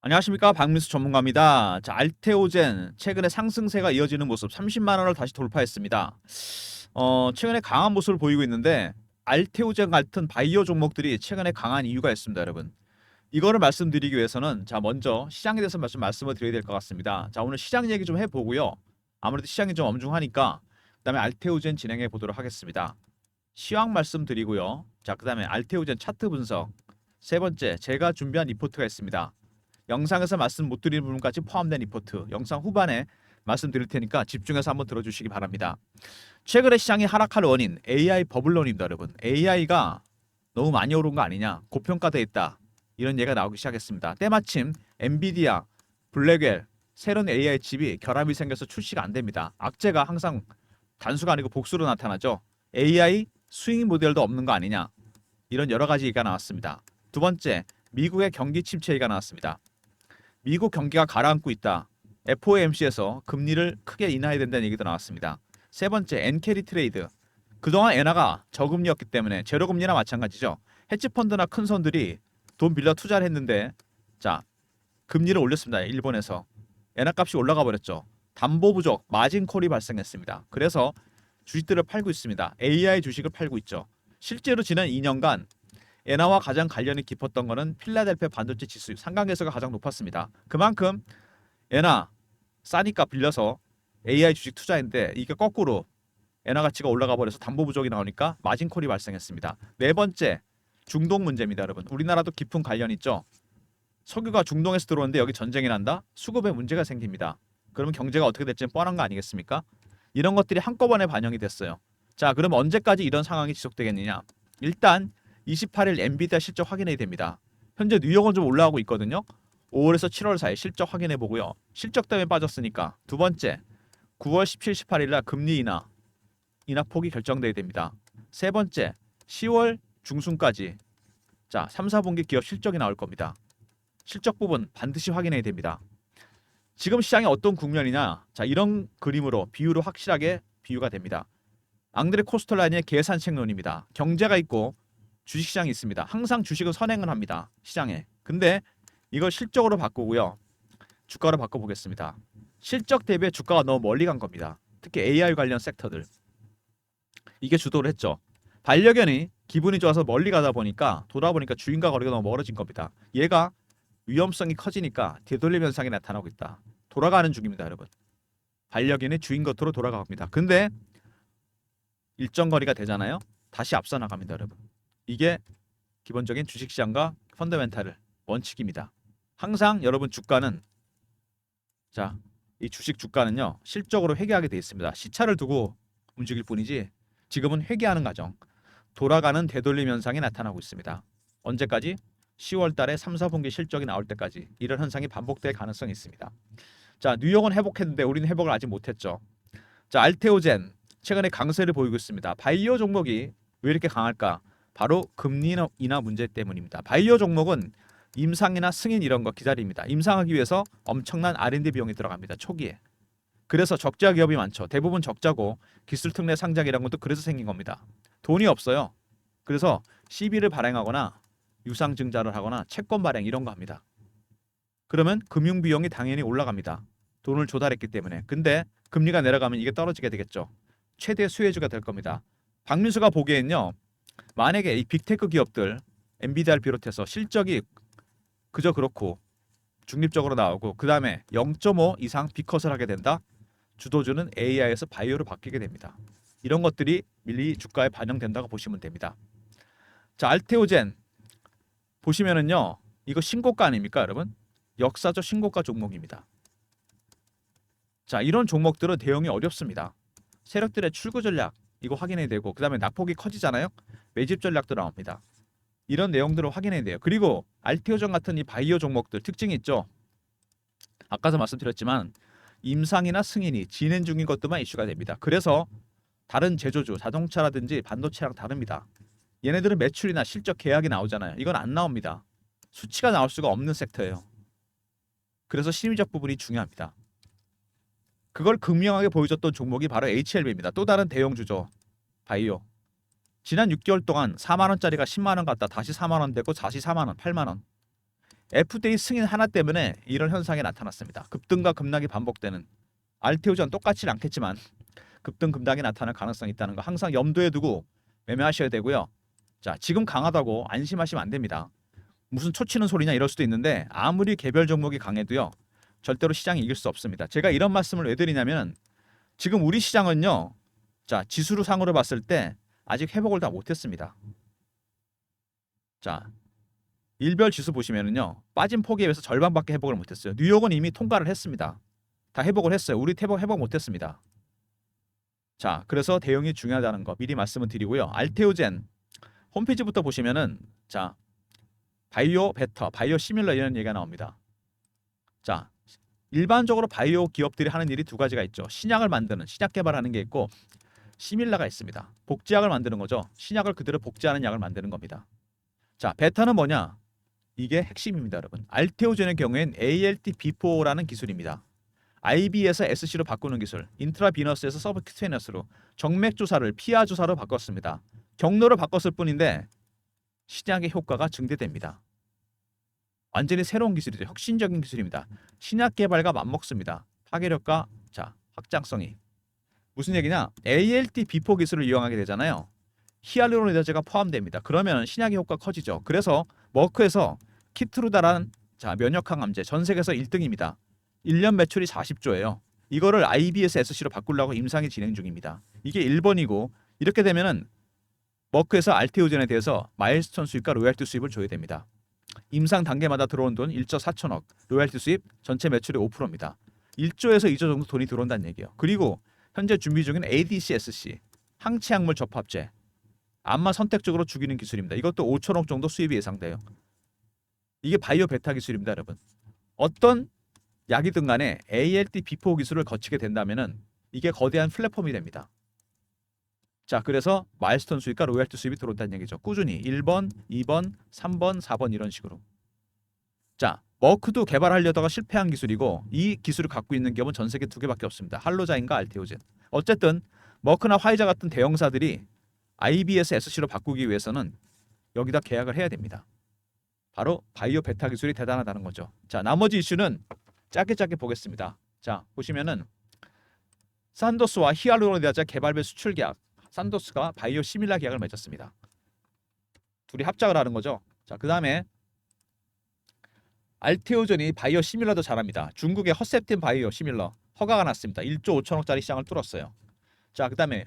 안녕하십니까, 박민수 전문가입니다. 자, 알테오젠 최근에 상승세가 이어지는 모습 30만 원을 다시 돌파했습니다. 최근에 강한 모습을 보이고 있는데 알테오젠 같은 바이오 종목들이 최근에 강한 이유가 있습니다, 여러분. 이거를 말씀드리기 위해서는 자, 먼저 시장에 대해서 말씀을 드려야 될 것 같습니다. 자, 오늘 시장 얘기 좀 해보고요. 아무래도 시장이 좀 엄중하니까 그다음에 알테오젠 진행해 보도록 하겠습니다. 시황 말씀드리고요. 자, 그다음에 알테오젠 차트 분석. 세 번째, 제가 준비한 리포트가 있습니다. 영상에서 말씀 못 드리는 부분까지 포함된 리포트 영상 후반에 말씀드릴 테니까 집중해서 한번 들어주시기 바랍니다. 최근에 시장이 하락할 원인 AI 버블론입니다, 여러분. AI가 너무 많이 오른 거 아니냐, 고평가돼 있다, 이런 얘기가 나오기 시작했습니다. 때마침 엔비디아, 블랙웰 새로운 AI 칩이 결함이 생겨서 출시가 안 됩니다. 악재가 항상 단수가 아니고 복수로 나타나죠. AI 스윙 모델도 없는 거 아니냐, 이런 여러 가지 얘기가 나왔습니다. 두 번째, 미국의 경기 침체 얘기가 나왔습니다. 미국 경기가 가라앉고 있다. FOMC에서 금리를 크게 인하해야 된다는 얘기도 나왔습니다. 세 번째, 엔캐리 트레이드. 그동안 엔화가 저금리였기 때문에 제로금리나 마찬가지죠. 헤지펀드나 큰 손들이 돈 빌려 투자를 했는데 자, 금리를 올렸습니다. 일본에서. 엔화 값이 올라가 버렸죠. 담보 부족, 마진콜이 발생했습니다. 그래서 주식들을 팔고 있습니다. AI 주식을 팔고 있죠. 실제로 지난 2년간 엔화와 가장 관련이 깊었던 것은 필라델피아 반도체 지수 상관계수가 가장 높았습니다. 그만큼 엔화 싸니까 빌려서 AI 주식 투자했는데 이게 거꾸로 엔화 가치가 올라가 버려서 담보 부족이 나오니까 마진콜이 발생했습니다. 네 번째, 중동 문제입니다, 여러분. 우리나라도 깊은 관련 있죠. 석유가 중동에서 들어오는데 여기 전쟁이 난다? 수급에 문제가 생깁니다. 그러면 경제가 어떻게 될지는 뻔한 거 아니겠습니까? 이런 것들이 한꺼번에 반영이 됐어요. 자, 그럼 언제까지 이런 상황이 지속되겠느냐? 일단 28일 엔비디아 실적 확인해야 됩니다. 현재 뉴욕은 좀 올라가고 있거든요. 5월에서 7월 사이 실적 확인해 보고요. 실적 때문에 빠졌으니까 두 번째, 9월 17, 18일 날 금리 인하폭이 결정돼야 됩니다. 세 번째, 10월 중순까지 자, 3, 4분기 기업 실적이 나올 겁니다. 실적 부분 반드시 확인해야 됩니다. 지금 시장이 어떤 국면이냐? 자, 이런 그림으로 비유로 확실하게 비유가 됩니다. 앙드레 코스톨라니의 계산책론입니다. 경제가 있고 주식시장이 있습니다. 항상 주식은 선행을 합니다. 시장에. 근데 이걸 실적으로 바꾸고요. 주가로 바꿔보겠습니다. 실적 대비해 주가가 너무 멀리 간 겁니다. 특히 AI 관련 섹터들. 이게 주도를 했죠. 반려견이 기분이 좋아서 멀리 가다 보니까 돌아보니까 주인과 거리가 너무 멀어진 겁니다. 얘가 위험성이 커지니까 되돌림 현상이 나타나고 있다. 돌아가는 중입니다, 여러분. 반려견이 주인 겉으로 돌아갑니다. 근데 일정 거리가 되잖아요. 다시 앞서 나갑니다, 여러분. 이게 기본적인 주식시장과 펀더멘탈 원칙입니다. 항상 여러분 주가는 자, 이 주식 주가는요, 실적으로 회귀하게 돼 있습니다. 시차를 두고 움직일 뿐이지 지금은 회귀하는 과정, 돌아가는 되돌림 현상이 나타나고 있습니다. 언제까지? 10월 달에 3, 4분기 실적이 나올 때까지 이런 현상이 반복될 가능성이 있습니다. 자, 뉴욕은 회복했는데 우리는 회복을 아직 못했죠. 자, 알테오젠 최근에 강세를 보이고 있습니다. 바이오 종목이 왜 이렇게 강할까? 바로 금리 인하 문제 때문입니다. 바이오 종목은 임상이나 승인 이런 거 기다립니다. 임상하기 위해서 엄청난 R&D 비용이 들어갑니다. 초기에. 그래서 적자 기업이 많죠. 대부분 적자고 기술 특례 상장 이런 것도 그래서 생긴 겁니다. 돈이 없어요. 그래서 CB를 발행하거나 유상증자를 하거나 채권 발행 이런 거 합니다. 그러면 금융 비용이 당연히 올라갑니다. 돈을 조달했기 때문에. 근데 금리가 내려가면 이게 떨어지게 되겠죠. 최대 수혜주가 될 겁니다. 박민수가 보기엔요, 만약에 이 빅테크 기업들 엔비디아를 비롯해서 실적이 그저 그렇고 중립적으로 나오고 그 다음에 0.5 이상 B컷을 하게 된다. 주도주는 AI에서 바이오로 바뀌게 됩니다. 이런 것들이 밀리 주가에 반영된다고 보시면 됩니다. 자, 알테오젠 보시면은요, 이거 신고가 아닙니까, 여러분? 역사적 신고가 종목입니다. 자, 이런 종목들은 대응이 어렵습니다. 세력들의 출구 전략 이거 확인해야 되고 그 다음에 낙폭이 커지잖아요. 매집 전략도 나옵니다. 이런 내용들을 확인해야 돼요. 그리고 알테오젠 같은 이 바이오 종목들 특징이 있죠. 아까도 말씀드렸지만 임상이나 승인이 진행 중인 것들만 이슈가 됩니다. 그래서 다른 제조주, 자동차라든지 반도체랑 다릅니다. 얘네들은 매출이나 실적 계약이 나오잖아요. 이건 안 나옵니다. 수치가 나올 수가 없는 섹터예요. 그래서 심리적 부분이 중요합니다. 그걸 극명하게 보여줬던 종목이 바로 HLB입니다. 또 다른 대형주죠. 바이오. 지난 6개월 동안 4만 원짜리가 10만 원 갔다 다시 4만 원 되고 다시 4만 원, 8만 원. FDA 승인 하나 때문에 이런 현상이 나타났습니다. 급등과 급락이 반복되는. 알테오전 똑같진 않겠지만 급등 급락이 나타날 가능성이 있다는 거 항상 염두에 두고 매매하셔야 되고요. 자, 지금 강하다고 안심하시면 안 됩니다. 무슨 초치는 소리냐 이럴 수도 있는데 아무리 개별 종목이 강해도요. 절대로 시장이 이길 수 없습니다. 제가 이런 말씀을 왜 드리냐면 지금 우리 시장은요. 자, 지수로 상으로 봤을 때 아직 회복을 다 못했습니다. 자, 일별 지수 보시면은요. 빠진 폭에 비해서 절반밖에 회복을 못했어요. 뉴욕은 이미 통과를 했습니다. 다 회복을 했어요. 우리 회복 못했습니다. 자, 그래서 대응이 중요하다는 거 미리 말씀을 드리고요. 알테오젠 홈페이지부터 보시면은 자, 바이오 베터, 바이오 시밀러 이런 얘기가 나옵니다. 자, 일반적으로 바이오 기업들이 하는 일이 두 가지가 있죠. 신약을 만드는, 신약 개발하는 게 있고 시밀러가 있습니다. 복제약을 만드는 거죠. 신약을 그대로 복제하는 약을 만드는 겁니다. 자, 베타는 뭐냐? 이게 핵심입니다, 여러분. 알테오젠의 경우엔 ALT-B4라는 기술입니다. IB에서 SC로 바꾸는 기술, 인트라비너스에서 서브큐테너스로 정맥 주사를 피하 주사로 바꿨습니다. 경로를 바꿨을 뿐인데 신약의 효과가 증대됩니다. 완전히 새로운 기술이죠. 혁신적인 기술입니다. 신약 개발과 맞먹습니다. 파괴력과 자, 확장성이. 무슨 얘기냐? ALT-B4 기술을 이용하게 되잖아요. 히알루로니다제가 포함됩니다. 그러면 신약의 효과가 커지죠. 그래서 머크에서 키트루다라는 자, 면역항암제 전 세계에서 1등입니다. 1년 매출이 40조예요. 이거를 IB에서 SC로 바꾸려고 임상이 진행 중입니다. 이게 1번이고 이렇게 되면은 머크에서 알테오젠에 대해서 마일스톤 수입과 로열티 수입을 줘야 됩니다. 임상 단계마다 들어온 돈 1조 4천억, 로열티 수입 전체 매출의 5%입니다. 1조에서 2조 정도 돈이 들어온다는 얘기예요. 그리고 현재 준비 중인 ADC-SC, 항체약물 접합제, 암만 선택적으로 죽이는 기술입니다. 이것도 5천억 정도 수입이 예상돼요. 이게 바이오 베타 기술입니다, 여러분. 어떤 약이든 간에 ALT-B4 기술을 거치게 된다면은 이게 거대한 플랫폼이 됩니다. 자, 그래서 마일스톤 수입과 로열티 수입이 들어온다는 얘기죠. 꾸준히 1번, 2번, 3번, 4번 이런 식으로. 자, 머크도 개발하려다가 실패한 기술이고 이 기술을 갖고 있는 기업은 전 세계 2개밖에 없습니다. 할로자인과 알테오젠. 어쨌든 머크나 화이자 같은 대형사들이 IB에서 SC로 바꾸기 위해서는 여기다 계약을 해야 됩니다. 바로 바이오 베타 기술이 대단하다는 거죠. 자, 나머지 이슈는 짧게 보겠습니다. 자, 보시면은 산도스와 히알루로니다제 개발비 수출 계약. 산도스가 바이오 시밀라 계약을 맺었습니다. 둘이 합작을 하는 거죠. 자, 그다음에 알테오젠이 바이오 시밀러도 잘합니다. 중국의 허셉틴 바이오 시밀러 허가가 났습니다. 1조 5천억짜리 시장을 뚫었어요. 자, 그다음에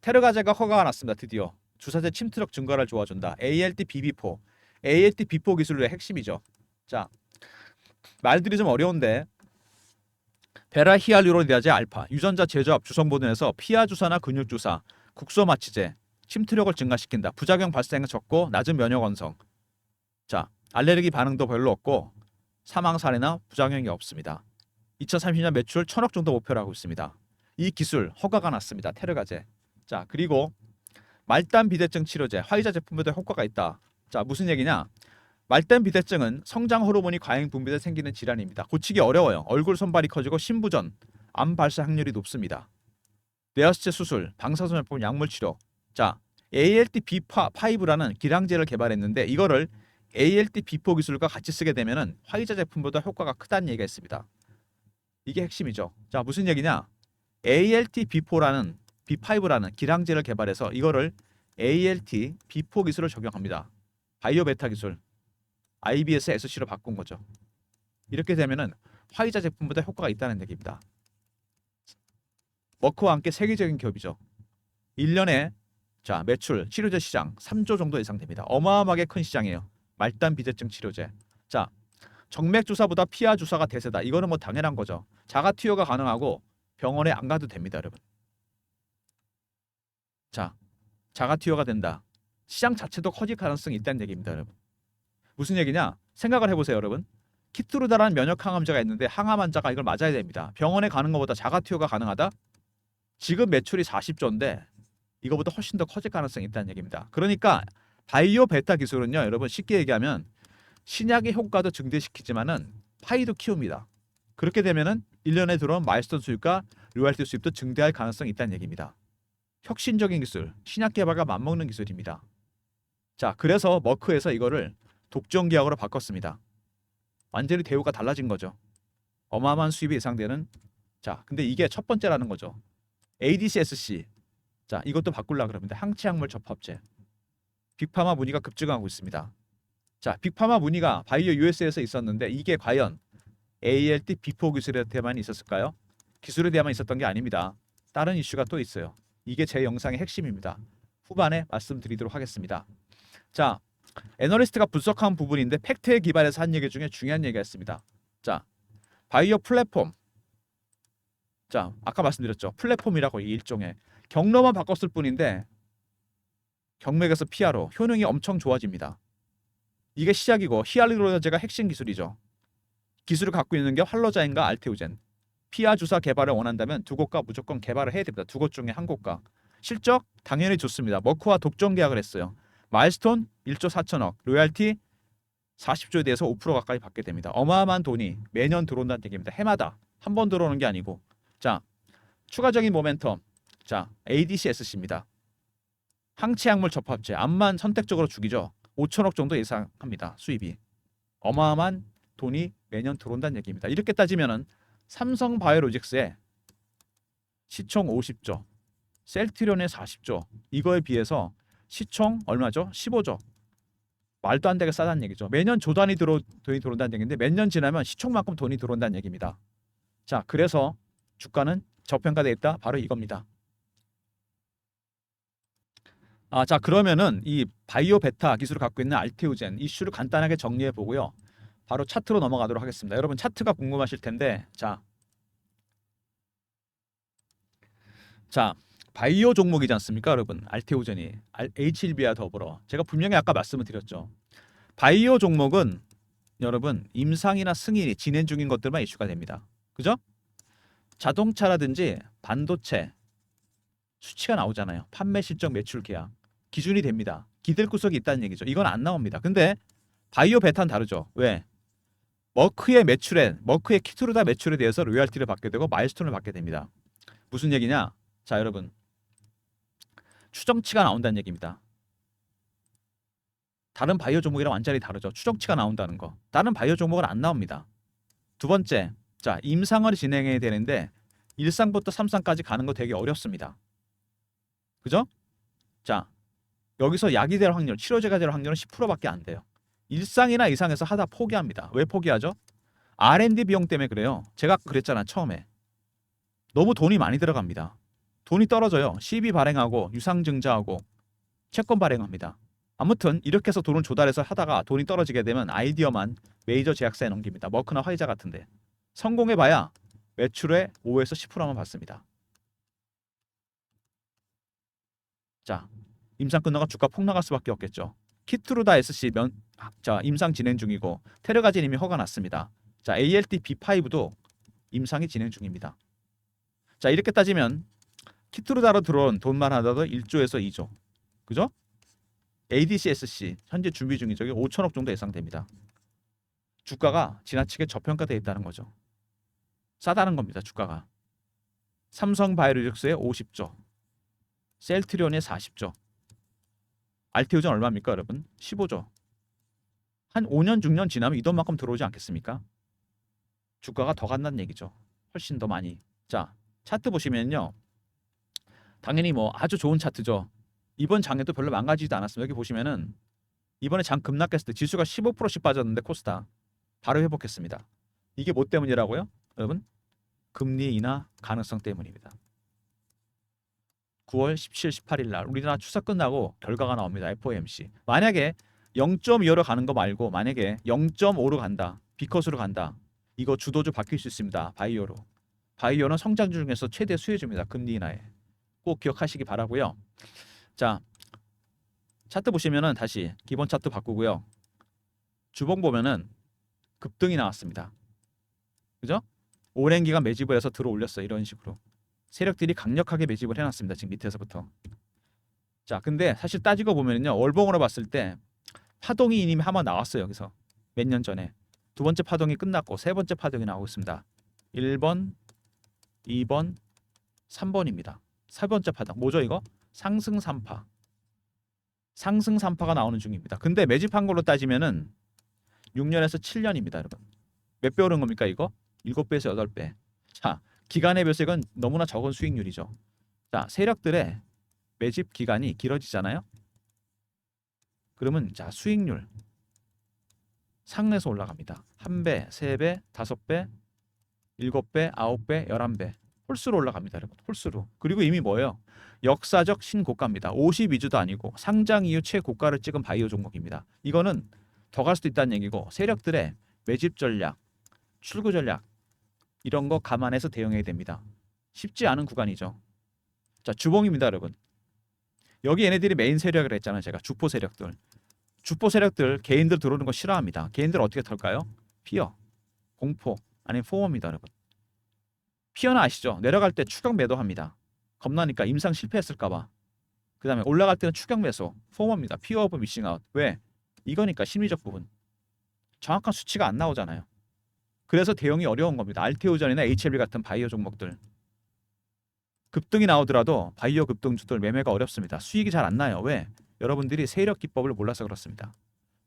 테르가제가 허가가 났습니다. 드디어 주사제 침투력 증가를 도와준다. ALT-BB4, ALT-B4 기술의 핵심이죠. 자, 말들이 좀 어려운데 베라히알루로니다제 알파, 유전자 제조합 주성분해서 피하 주사나 근육 주사, 국소 마취제, 침투력을 증가시킨다. 부작용 발생은 적고 낮은 면역 원성. 자, 알레르기 반응도 별로 없고 사망 사례나 부작용이 없습니다. 2030년 매출 1,000억 정도 목표로 하고 있습니다. 이 기술 허가가 났습니다. 테르가제. 자, 그리고 말단 비대증 치료제, 화이자 제품에도 효과가 있다. 자, 무슨 얘기냐? 말단 비대증은 성장 호르몬이 과잉 분비돼 생기는 질환입니다. 고치기 어려워요. 얼굴 손발이 커지고 신부전, 암 발생 확률이 높습니다. 뇌하수체 수술, 방사선염법 약물 치료. 자, ALT-B5라는 기량제를 개발했는데 이거를 ALT-B4 기술과 같이 쓰게 되면은 화이자 제품보다 효과가 크다는 얘기가 있습니다. 이게 핵심이죠. 자, 무슨 얘기냐? ALT-B4라는 B5라는 기량제를 개발해서 이거를 ALT-B4 기술을 적용합니다. 바이오 베타 기술. IB에서 SC로 바꾼 거죠. 이렇게 되면은 화이자 제품보다 효과가 있다는 얘기입니다. 머크와 함께 세계적인 기업이죠. 1년에 자, 매출 치료제 시장 3조 정도 예상됩니다. 어마어마하게 큰 시장이에요. 말단 비대증 치료제. 자, 정맥 주사보다 피하 주사가 대세다. 이거는 뭐 당연한 거죠. 자가 투여가 가능하고 병원에 안 가도 됩니다, 여러분. 자, 자가 투여가 된다. 시장 자체도 커질 가능성이 있다는 얘기입니다, 여러분. 무슨 얘기냐? 생각을 해보세요, 여러분. 키트루다라는 면역 항암제가 있는데 항암 환자가 이걸 맞아야 됩니다. 병원에 가는 것보다 자가 투여가 가능하다? 지금 매출이 40조인데 이거보다 훨씬 더 커질 가능성이 있다는 얘기입니다. 그러니까 바이오 베타 기술은요, 여러분 쉽게 얘기하면 신약의 효과도 증대시키지만은 파이도 키웁니다. 그렇게 되면은 1년에 들어온 마일스톤 수입과 로열티 수입도 증대할 가능성이 있다는 얘기입니다. 혁신적인 기술, 신약 개발과 맞먹는 기술입니다. 자, 그래서 머크에서 이거를 독점 계약으로 바꿨습니다. 완전히 대우가 달라진 거죠. 어마어마한 수입이 예상되는. 자, 근데 이게 첫 번째라는 거죠. ADCSC. 자, 이것도 바꾸려고 그럽니다. 항체약물 접합제. 빅파마 문의가 급증하고 있습니다. 자, 빅파마 문의가 바이오 US에서 있었는데 이게 과연 ALT 비포 기술에 대해만 있었을까요? 기술에 대해만 있었던 게 아닙니다. 다른 이슈가 또 있어요. 이게 제 영상의 핵심입니다. 후반에 말씀드리도록 하겠습니다. 자, 애널리스트가 분석한 부분인데 팩트에 기반해서 한 얘기 중에 중요한 얘기가 있습니다. 자, 바이오 플랫폼. 자, 아까 말씀드렸죠. 플랫폼이라고 일종의 경로만 바꿨을 뿐인데 경맥에서 피하로 효능이 엄청 좋아집니다. 이게 시작이고 히알루론제가 핵심 기술이죠. 기술을 갖고 있는 게 활로자인과 알테오젠. 피하 주사 개발을 원한다면 두 곳과 무조건 개발을 해야 됩니다. 두 곳 중에 한 곳과. 실적 당연히 좋습니다. 머크와 독점 계약을 했어요. 마일스톤 1조 4천억, 로얄티 40조에 대해서 5% 가까이 받게 됩니다. 어마어마한 돈이 매년 들어온다는 얘기입니다. 해마다 한 번 들어오는 게 아니고. 자, 추가적인 모멘텀. 자, ADCSC입니다. 항체약물 접합제. 암만 선택적으로 죽이죠. 5천억 정도 예상합니다. 수입이. 어마어마한 돈이 매년 들어온다는 얘기입니다. 이렇게 따지면은 삼성바이오로직스의 시총 50조, 셀트리온의 40조. 이거에 비해서 시총 얼마죠? 15조. 말도 안 되게 싸다는 얘기죠. 매년 조 단위 돈이 들어온다는 얘기인데 몇 년 지나면 시총만큼 돈이 들어온다는 얘기입니다. 자, 그래서 주가는 저평가되어 있다. 바로 이겁니다. 자, 그러면은 이 바이오 베타 기술을 갖고 있는 알테오젠 이슈를 간단하게 정리해 보고요. 바로 차트로 넘어가도록 하겠습니다. 여러분 차트가 궁금하실 텐데, 자, 바이오 종목이지 않습니까, 여러분? 알테오젠이 H1B와 더불어 제가 분명히 아까 말씀을 드렸죠. 바이오 종목은 여러분 임상이나 승인이 진행 중인 것들만 이슈가 됩니다. 그죠? 자동차라든지 반도체 수치가 나오잖아요. 판매 실적 매출 계약 기준이 됩니다. 기댈 구석이 있다는 얘기죠. 이건 안 나옵니다. 근데 바이오 베타는 다르죠. 왜? 머크의 매출에, 머크의 키트루다 매출에 대해서 로열티를 받게 되고 마일스톤을 받게 됩니다. 무슨 얘기냐? 자, 여러분 추정치가 나온다는 얘기입니다. 다른 바이오 종목이랑 완전히 다르죠. 추정치가 나온다는 거. 다른 바이오 종목은 안 나옵니다. 두 번째, 자, 임상을 진행해야 되는데 1상부터 3상까지 가는 거 되게 어렵습니다. 그죠? 자, 여기서 약이 될 확률, 치료제가 될 확률은 10%밖에 안 돼요. 1상이나 이상에서 하다 포기합니다. 왜 포기하죠? R&D 비용 때문에 그래요. 제가 그랬잖아, 처음에. 너무 돈이 많이 들어갑니다. 돈이 떨어져요. CB 발행하고 유상증자하고 채권 발행합니다. 아무튼 이렇게 해서 돈을 조달해서 하다가 돈이 떨어지게 되면 아이디어만 메이저 제약사에 넘깁니다. 머크나 화이자 같은데. 성공해봐야 매출의 5에서 10%만 받습니다. 자, 임상 끝나가 주가 폭락할 수밖에 없겠죠. 키트루다 SC 자, 임상 진행 중이고 테르가진 이미 허가 났습니다. 자, ALT B5도 임상이 진행 중입니다. 자, 이렇게 따지면 키트루다로 들어온 돈만 하더라도 1조에서 2조. 그죠? ADCSC 현재 준비 중인 적이 5천억 정도 예상됩니다. 주가가 지나치게 저평가되어 있다는 거죠. 싸다는 겁니다. 주가가. 삼성바이오로직스의 50조, 셀트리온의 40조, 알테오젠 얼마입니까, 여러분? 15조. 한 5년, 6년 지나면 이 돈만큼 들어오지 않겠습니까? 주가가 더 간다는 얘기죠. 훨씬 더 많이. 자, 차트 보시면요. 당연히 뭐 아주 좋은 차트죠. 이번 장에도 별로 망가지지도 않았습니다. 여기 보시면은 이번에 장 급락했을 때 지수가 15%씩 빠졌는데 코스닥 바로 회복했습니다. 이게 뭐 때문이라고요? 여러분, 금리 인하 가능성 때문입니다. 9월 17, 18일 날 우리나라 추석 끝나고 결과가 나옵니다. FOMC. 만약에 0.25로 가는 거 말고 만약에 0.5로 간다. B컷으로 간다. 이거 주도주 바뀔 수 있습니다. 바이오로. 바이오는 성장주 중에서 최대 수혜주입니다. 금리 인하에. 꼭 기억하시기 바라고요. 자, 차트 보시면은 다시 기본 차트 바꾸고요. 주봉 보면은 급등이 나왔습니다. 그죠? 오랜 기간 매집을 해서 들어 올렸어요. 이런 식으로. 세력들이 강력하게 매집을 해놨습니다. 지금 밑에서부터. 자, 근데 사실 따지고 보면은요. 월봉으로 봤을 때 파동이 이미 한번 나왔어요. 여기서 몇 년 전에. 두 번째 파동이 끝났고 세 번째 파동이 나오고 있습니다. 1번, 2번, 3번입니다. 세 번째 파동. 뭐죠 이거? 상승 3파. 상승 3파가 나오는 중입니다. 근데 매집한 걸로 따지면은 6년에서 7년입니다, 여러분. 몇 배 오른 겁니까 이거? 7배에서 8배. 자, 기간에 비해서 이건 너무나 적은 수익률이죠. 자, 세력들의 매집 기간이 길어지잖아요. 그러면 자, 수익률 상에서 올라갑니다. 1배, 3배, 5배, 7배, 9배, 11배. 홀수로 올라갑니다, 여러분. 홀수로. 그리고 이미 뭐예요? 역사적 신고가입니다. 52주도 아니고 상장 이후 최고가를 찍은 바이오 종목입니다. 이거는 더 갈 수도 있다는 얘기고 세력들의 매집 전략, 출구 전략 이런 거 감안해서 대응해야 됩니다. 쉽지 않은 구간이죠. 자, 주봉입니다, 여러분. 여기 얘네들이 메인 세력이라 했잖아요. 제가 주포 세력들. 주포 세력들 개인들 들어오는 거 싫어합니다. 개인들 어떻게 털까요? 피어, 공포, 아니면 포모입니다, 여러분. 피어는 아시죠? 내려갈 때 추격 매도합니다. 겁나니까 임상 실패했을까봐. 그 다음에 올라갈 때는 추격 매수, 포모입니다. 피어 오브 미싱 아웃. 왜? 이거니까 심리적 부분. 정확한 수치가 안 나오잖아요. 그래서 대응이 어려운 겁니다. 알테오전이나 HLB 같은 바이오 종목들. 급등이 나오더라도 바이오 급등주들 매매가 어렵습니다. 수익이 잘 안 나요. 왜? 여러분들이 세력 기법을 몰라서 그렇습니다.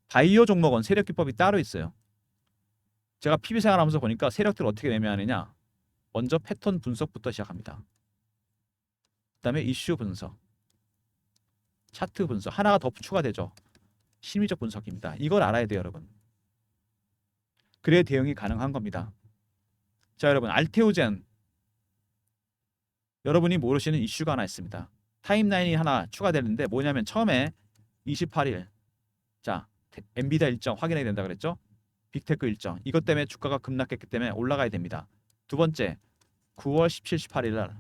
바이오 종목은 세력 기법이 따로 있어요. 제가 PB 생활하면서 보니까 세력들 어떻게 매매하느냐. 먼저 패턴 분석부터 시작합니다. 그다음에 이슈 분석, 차트 분석 하나가 더 추가되죠. 심리적 분석입니다. 이걸 알아야 돼요, 여러분. 그래야 대응이 가능한 겁니다. 자, 여러분 알테오젠 여러분이 모르시는 이슈가 하나 있습니다. 타임라인이 하나 추가되는데 뭐냐면 처음에 28일 자 엔비디아 일정 확인해야 된다 그랬죠. 빅테크 일정 이것 때문에 주가가 급락했기 때문에 올라가야 됩니다. 두 번째 9월 17, 18일 날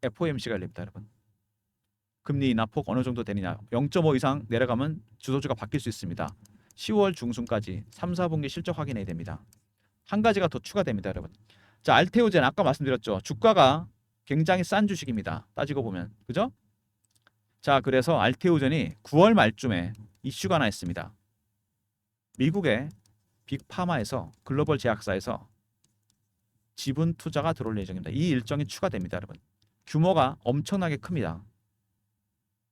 FOMC가 열립니다, 여러분. 금리 인하폭 어느 정도 되느냐 0.5 이상 내려가면 주도주가 바뀔 수 있습니다. 10월 중순까지 3, 4분기 실적 확인해야 됩니다. 한 가지가 더 추가됩니다, 여러분. 자, 알테오젠 아까 말씀드렸죠. 주가가 굉장히 싼 주식입니다. 따지고 보면. 그죠? 자, 그래서 알테오젠이 9월 말쯤에 이슈가 하나 있습니다. 미국의 빅파마에서 글로벌 제약사에서 지분 투자가 들어올 예정입니다. 이 일정이 추가됩니다, 여러분. 규모가 엄청나게 큽니다.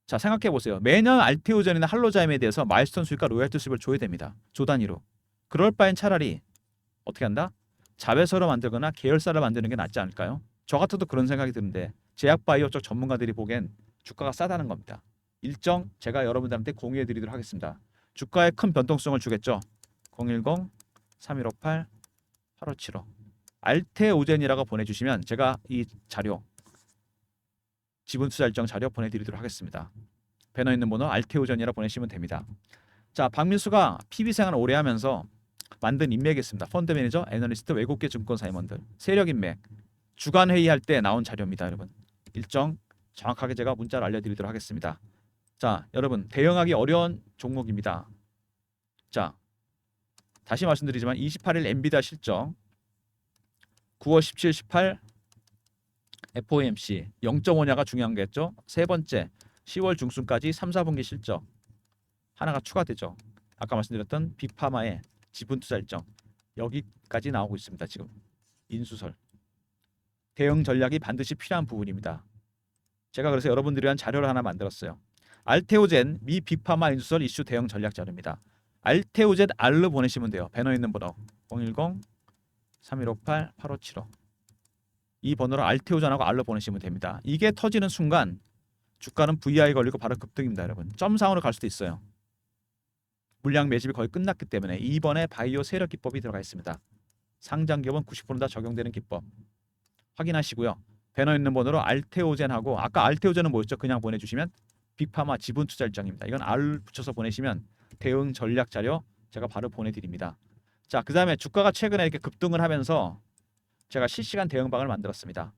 자, 생각해 보세요. 매년 알테오젠이나 할로자임에 대해서 마일스톤 수익과 로열티 수입을 줘야 됩니다. 조 단위로. 그럴 바엔 차라리 어떻게 한다? 자회사를 만들거나 계열사를 만드는 게 낫지 않을까요? 저 같아도 그런 생각이 드는데 제약 바이오 쪽 전문가들이 보기엔 주가가 싸다는 겁니다. 일정 제가 여러분들한테 공유해 드리도록 하겠습니다. 주가에 큰 변동성을 주겠죠. 010-3158-8575 알테오젠이라고 보내주시면 제가 이 자료 지분 투자 일정 자료 보내드리도록 하겠습니다. 배너 있는 번호 알테오전이라 보내시면 됩니다. 자, 박민수가 PB 생활을 오래 하면서 만든 인맥이 있습니다. 펀드 매니저, 애널리스트, 외국계 증권사 임원들, 세력 인맥, 주간 회의할 때 나온 자료입니다, 여러분. 일정 정확하게 제가 문자로 알려드리도록 하겠습니다. 자, 여러분 대응하기 어려운 종목입니다. 자, 다시 말씀드리지만 28일 엔비디아 실적, 9월 17, 18 FOMC 0.5냐가 중요한 거겠죠. 세 번째 10월 중순까지 3, 4분기 실적 하나가 추가되죠. 아까 말씀드렸던 빅파마의 지분 투자 일정 여기까지 나오고 있습니다. 지금 인수설 대응 전략이 반드시 필요한 부분입니다. 제가 그래서 여러분들을 위한 자료를 하나 만들었어요. 알테오젠 미 빅파마 인수설 이슈 대응 전략 자료입니다. 알테오젠 R로 보내시면 돼요. 배너 있는 번호 010-3158-8575 이 번호로 알테오전하고 R로 보내시면 됩니다. 이게 터지는 순간 주가는 VI 걸리고 바로 급등입니다, 여러분. 점상으로 갈 수도 있어요. 물량 매집이 거의 끝났기 때문에 이번에 바이오 세력 기법이 들어가 있습니다. 상장 기업은 90%다 적용되는 기법 확인하시고요. 배너 있는 번호로 알테오젠하고 아까 알테오젠은 뭐였죠? 그냥 보내주시면 빅파마 지분 투자 일정입니다. 이건 R 붙여서 보내시면 대응 전략 자료 제가 바로 보내드립니다. 자, 그 다음에 주가가 최근에 이렇게 급등을 하면서 제가 실시간 대응방을 만들었습니다.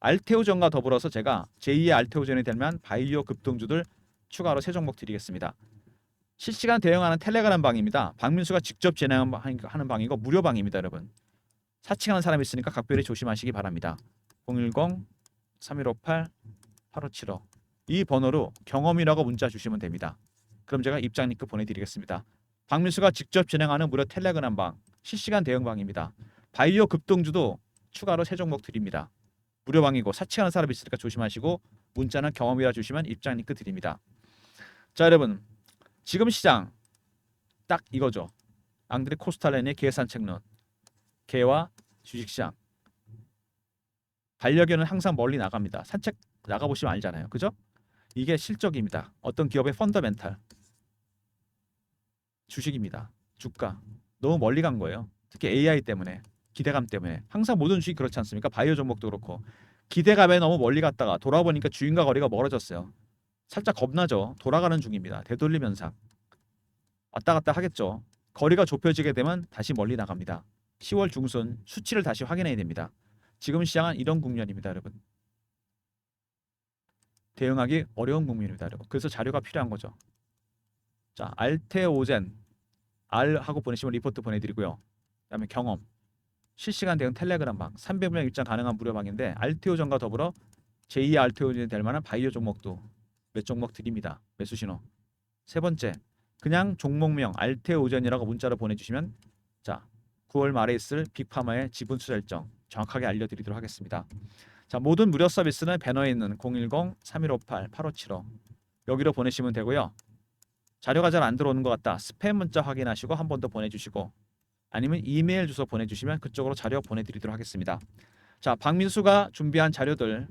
알테오전과 더불어서 제가 제2의 알테오전이 되면 바이오 급등주들 추가로 세 종목 드리겠습니다. 실시간 대응하는 텔레그램 방입니다. 박민수가 직접 진행하는 방이고 무료 방입니다, 여러분. 사칭하는 사람이 있으니까 각별히 조심하시기 바랍니다. 010-3158-8575 이 번호로 경험이라고 문자 주시면 됩니다. 그럼 제가 입장 링크 보내드리겠습니다. 박민수가 직접 진행하는 무료 텔레그램 방 실시간 대응 방입니다. 바이오 급등주도 추가로 세 종목 드립니다. 무료방이고 사칭하는 사람이 있으니까 조심하시고 문자는 경험이라 주시면 입장 링크 드립니다. 자, 여러분 지금 시장 딱 이거죠. 앙드레 코스탈렌의 계산책론 개와 주식시장. 반려견은 항상 멀리 나갑니다. 산책 나가보시면 알잖아요. 그죠? 이게 실적입니다. 어떤 기업의 펀더멘탈. 주식입니다. 주가. 너무 멀리 간 거예요. 특히 AI 때문에. 기대감 때문에. 항상 모든 주식이 그렇지 않습니까? 바이오 종목도 그렇고. 기대감에 너무 멀리 갔다가 돌아보니까 주인과 거리가 멀어졌어요. 살짝 겁나죠. 돌아가는 중입니다. 되돌림 현상. 왔다 갔다 하겠죠. 거리가 좁혀지게 되면 다시 멀리 나갑니다. 10월 중순 수치를 다시 확인해야 됩니다. 지금 시장은 이런 국면입니다, 여러분. 대응하기 어려운 국면입니다, 여러분. 그래서 자료가 필요한 거죠. 자, 알테오젠 R 하고 보내시면 리포트 보내드리고요. 그다음에 경험 실시간 대응 텔레그램방 300명 입장 가능한 무료방인데 알테오전과 더불어 제2의 알테오전이 될 만한 바이오 종목도 몇 종목 드립니다. 매수 신호. 세 번째, 그냥 종목명 알테오젠이라고 문자로 보내주시면 자 9월 말에 있을 빅파마의 지분 투자 일정 정확하게 알려드리도록 하겠습니다. 자, 모든 무료 서비스는 배너에 있는 010-3158-8575 여기로 보내시면 되고요. 자료가 잘 안 들어오는 것 같다. 스팸 문자 확인하시고 한 번 더 보내주시고 아니면 이메일 주소 보내주시면 그쪽으로 자료 보내드리도록 하겠습니다. 자, 박민수가 준비한 자료들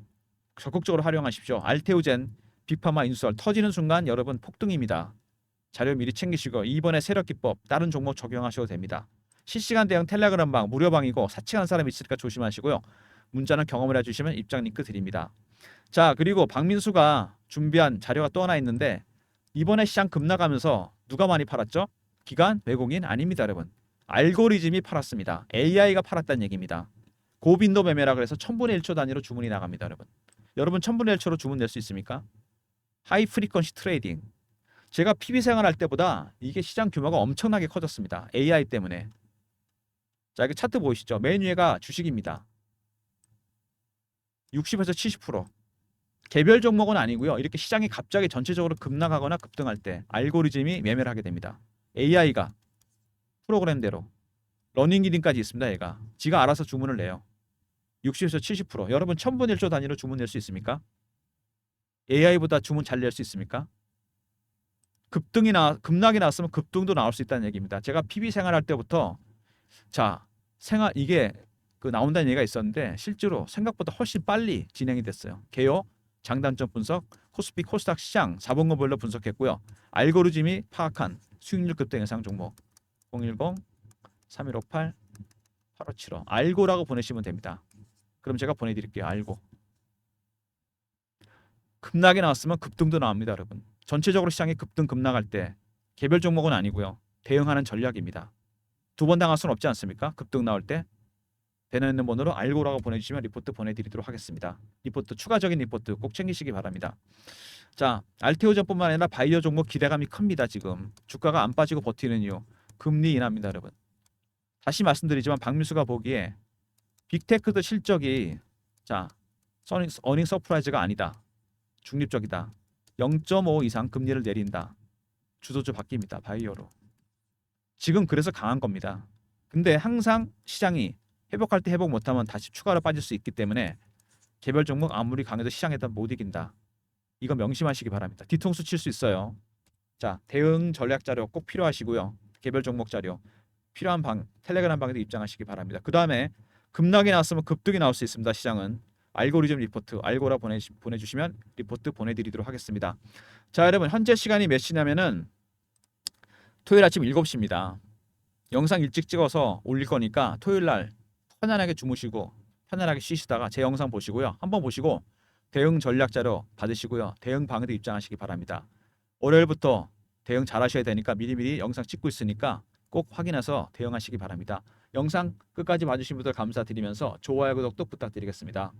적극적으로 활용하십시오. 알테오젠 빅파마 인수설 터지는 순간 여러분 폭등입니다. 자료 미리 챙기시고 이번에 세력기법 다른 종목 적용하셔도 됩니다. 실시간 대응 텔레그램방 무료방이고 사칭한 사람이 있으니까 조심하시고요. 문자는 경험을 해주시면 입장 링크 드립니다. 자, 그리고 박민수가 준비한 자료가 또 하나 있는데 이번에 시장 급락하면서 누가 많이 팔았죠? 기관, 외국인 아닙니다, 여러분. 알고리즘이 팔았습니다. AI가 팔았다는 얘기입니다. 고빈도 매매라 그래서 1000분의 1초 단위로 주문이 나갑니다, 여러분. 여러분 1000분의 1초로 주문 낼 수 있습니까? 하이 프리퀀시 트레이딩. 제가 PB 생활할 때보다 이게 시장 규모가 엄청나게 커졌습니다. AI 때문에. 자, 이거 차트 보이시죠? 맨 위에가 주식입니다. 60에서 70%. 개별 종목은 아니고요. 이렇게 시장이 갑자기 전체적으로 급락하거나 급등할 때 알고리즘이 매매를 하게 됩니다. AI가 프로그램대로 러닝 기딩까지 있습니다. 얘가 지가 알아서 주문을 내요. 60에서 70%. 여러분 1000분의 1초 단위로 주문 낼 수 있습니까? AI보다 주문 잘 낼 수 있습니까? 급락이 나왔으면 급등도 나올 수 있다는 얘기입니다. 제가 PB 생활할 때부터 자 이게 나온다는 얘기가 있었는데 실제로 생각보다 훨씬 빨리 진행이 됐어요. 개요, 장단점 분석, 코스피 코스닥 시장 자본금별로 분석했고요. 알고리즘이 파악한 수익률 급등 예상 종목 010-3158-8575 알고라고 보내시면 됩니다. 그럼 제가 보내드릴게요. 알고. 급락이 나왔으면 급등도 나옵니다, 여러분. 전체적으로 시장이 급등 급락할 때 개별 종목은 아니고요. 대응하는 전략입니다. 두 번 당할 수는 없지 않습니까? 급등 나올 때 배너 있는 번호로 알고라고 보내주시면 리포트 보내드리도록 하겠습니다. 리포트 추가적인 리포트 꼭 챙기시기 바랍니다. 자, 알테오전뿐만 아니라 바이오 종목 기대감이 큽니다. 지금 주가가 안 빠지고 버티는 이유 금리 인하입니다, 여러분. 다시 말씀드리지만 박민수가 보기에 빅테크도 실적이 자 어닝 서프라이즈가 아니다. 중립적이다. 0.5 이상 금리를 내린다. 주도주 바뀝니다. 바이오로. 지금 그래서 강한 겁니다. 근데 항상 시장이 회복할 때 회복 못하면 다시 추가로 빠질 수 있기 때문에 개별 종목 아무리 강해도 시장에다 못 이긴다. 이거 명심하시기 바랍니다. 뒤통수 칠 수 있어요. 자, 대응 전략 자료 꼭 필요하시고요. 개별 종목 자료 필요한 텔레그램 방에도 입장하시기 바랍니다. 그 다음에 급락이 나왔으면 급등이 나올 수 있습니다. 시장은 알고리즘 리포트 알고라 보내주시면 리포트 보내드리도록 하겠습니다. 자, 여러분 현재 시간이 몇 시냐면은 토요일 아침 7시입니다. 영상 일찍 찍어서 올릴 거니까 토요일 날 편안하게 주무시고 편안하게 쉬시다가 제 영상 보시고요. 한번 보시고 대응 전략 자료 받으시고요. 대응 방에도 입장하시기 바랍니다. 월요일부터 대응 잘 하셔야 되니까 미리미리 영상 찍고 있으니까 꼭 확인해서 대응하시기 바랍니다. 영상 끝까지 봐주신 분들 감사드리면서 좋아요, 구독도 부탁드리겠습니다.